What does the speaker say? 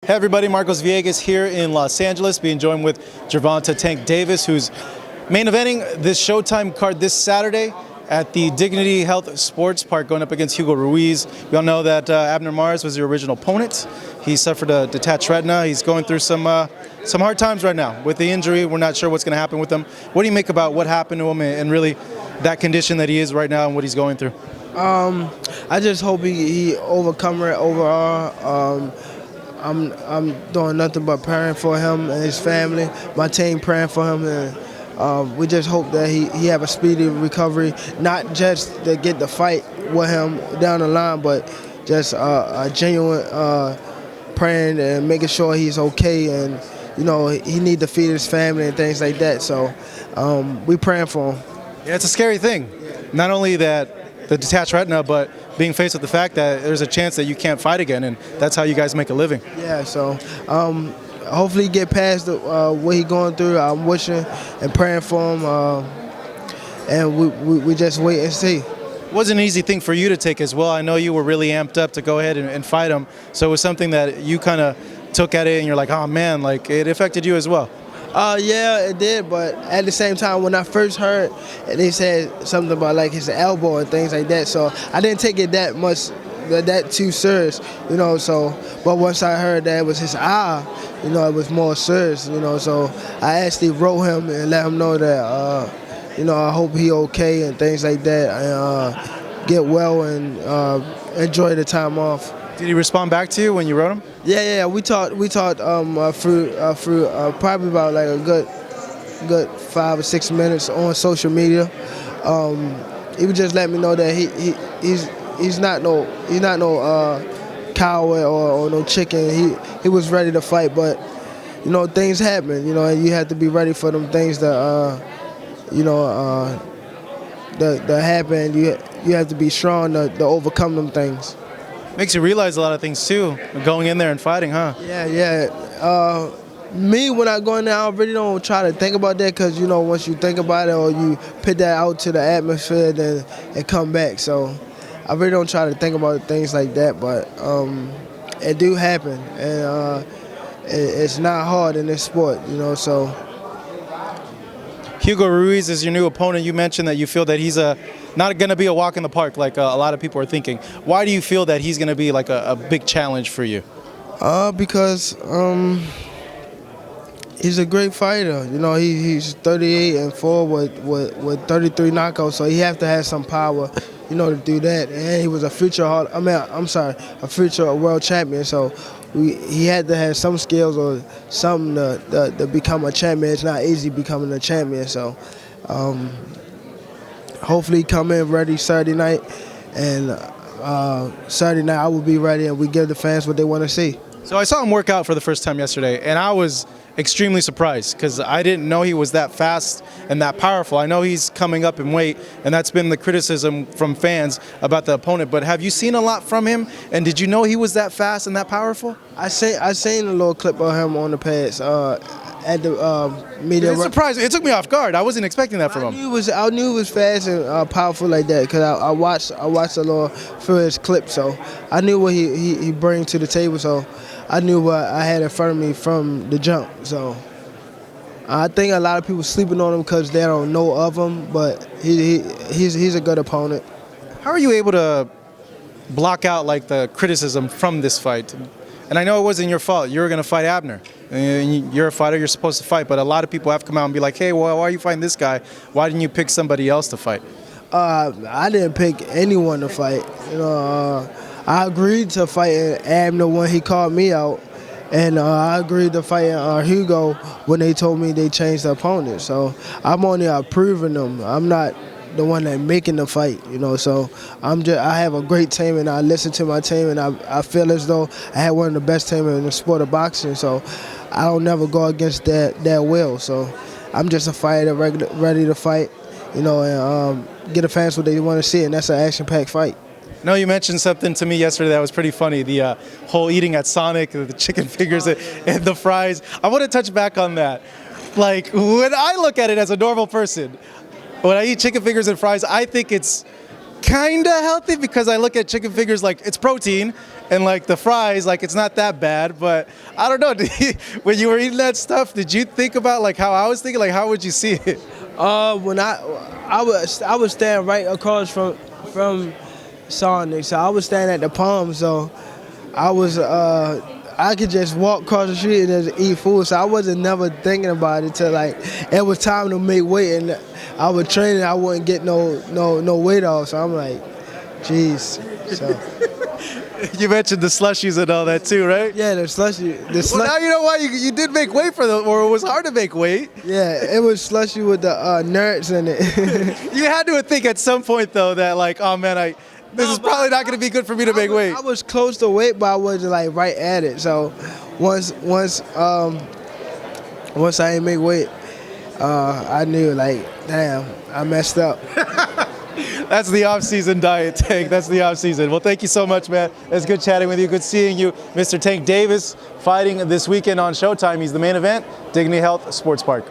Hey everybody, Marcos Villegas here in Los Angeles, being joined with Gervonta Tank Davis, who's main eventing this Showtime card this Saturday at the Dignity Health Sports Park, going up against Hugo Ruiz. We all know that Abner Mares was the original opponent. He suffered a detached retina. He's going through some hard times right now with the injury. We're not sure what's going to happen with him. What do you make about what happened to him and really that condition that he is right now and what he's going through? I just hope he overcome it overall. I'm doing nothing but praying for him and his family. My team praying for him, and we just hope that he have a speedy recovery, not just to get the fight with him down the line, but just a genuine praying and making sure he's okay. And he need to feed his family and things like that. So we praying for him. Yeah, it's a scary thing. Not only that the detached retina, but being faced with the fact that there's a chance that you can't fight again, and that's how you guys make a living. Yeah, so hopefully get past what he's going through. I'm wishing and praying for him, and we just wait and see. It wasn't an easy thing for you to take as well. I know you were really amped up to go ahead and fight him, so it was something that you kind of took at it and you're like, oh man, like it affected you as well. Yeah, it did, but at the same time, when I first heard, they said something about like his elbow and things like that, so I didn't take it that too serious, so, but once I heard that it was his eye, it was more serious, so I actually wrote him and let him know that, I hope he okay and things like that, and get well and enjoy the time off. Did he respond back to you when you wrote him? Yeah. We talked through probably about like a good 5 or 6 minutes on social media. He would just let me know that he's not no coward or no chicken. He was ready to fight, but things happen. And you have to be ready for them things that that happen. You have to be strong to overcome them things. Makes you realize a lot of things too, going in there and fighting, huh? Yeah. Me, when I go in there, I really don't try to think about that because, once you think about it or you put that out to the atmosphere, then it come back. So I really don't try to think about things like that, but it do happen. And it's not hard in this sport, so. Hugo Ruiz is your new opponent. You mentioned that you feel that he's not going to be a walk in the park like a lot of people are thinking. Why do you feel that he's going to be like a big challenge for you? Because he's a great fighter. He's 38-4 with 33 knockouts, so he have to have some power, to do that. And he was a future world champion. So he had to have some skills or something to become a champion. It's not easy becoming a champion. So hopefully come in ready Saturday night, and Saturday night I will be ready, and we give the fans what they want to see. So I saw him work out for the first time yesterday, and I was extremely surprised because I didn't know he was that fast and that powerful. I know he's coming up in weight, and that's been the criticism from fans about the opponent. But have you seen a lot from him, and did you know he was that fast and that powerful? I seen a little clip of him on the pads at the media. It's surprising. It took me off guard. I wasn't expecting that from him. I knew he was fast and powerful like that because I watched a little for his clip, so I knew what he brings to the table. So I knew what I had in front of me from the jump. So I think a lot of people sleeping on him because they don't know of him, but he's a good opponent. How are you able to block out like the criticism from this fight? And I know it wasn't your fault. You were going to fight Abner. And you're a fighter. You're supposed to fight. But a lot of people have come out and be like, hey, well, why are you fighting this guy? Why didn't you pick somebody else to fight? I didn't pick anyone to fight. I agreed to fight Abner when he called me out. And I agreed to fight Hugo when they told me they changed the opponent. So I'm only approving them. I'm not the one that making the fight, So I have a great team, and I listen to my team, and I feel as though I had one of the best teams in the sport of boxing. So I don't never go against their will. So I'm just a fighter ready to fight, and get the fans what they want to see, and that's an action-packed fight. No, you mentioned something to me yesterday that was pretty funny. The whole eating at Sonic, the chicken fingers and the fries. I want to touch back on that. Like, when I look at it as a normal person, when I eat chicken fingers and fries, I think it's kind of healthy because I look at chicken fingers like it's protein, and like the fries, like it's not that bad. But I don't know. When you were eating that stuff, did you think about like how I was thinking? Like how would you see it? When I was standing right across from Sonic, so I was standing at the Palm, so I could just walk across the street and just eat food, so I wasn't never thinking about it till like it was time to make weight, and I was training. I wouldn't get no weight off, so I'm like, jeez. So. You mentioned the slushies and all that too, right? Yeah, the slushy. Well, now you know why you did make weight for them, or it was hard to make weight. Yeah, it was slushy with the nuts in it. You had to think at some point though that like, oh man, this is probably not going to be good for me to make weight. I was close to weight, but I wasn't like right at it. So once I didn't make weight, I knew like, damn, I messed up. That's the off-season diet, Tank. That's the off-season. Well, thank you so much, man. It's good chatting with you. Good seeing you. Mr. Tank Davis fighting this weekend on Showtime. He's the main event, Dignity Health Sports Park.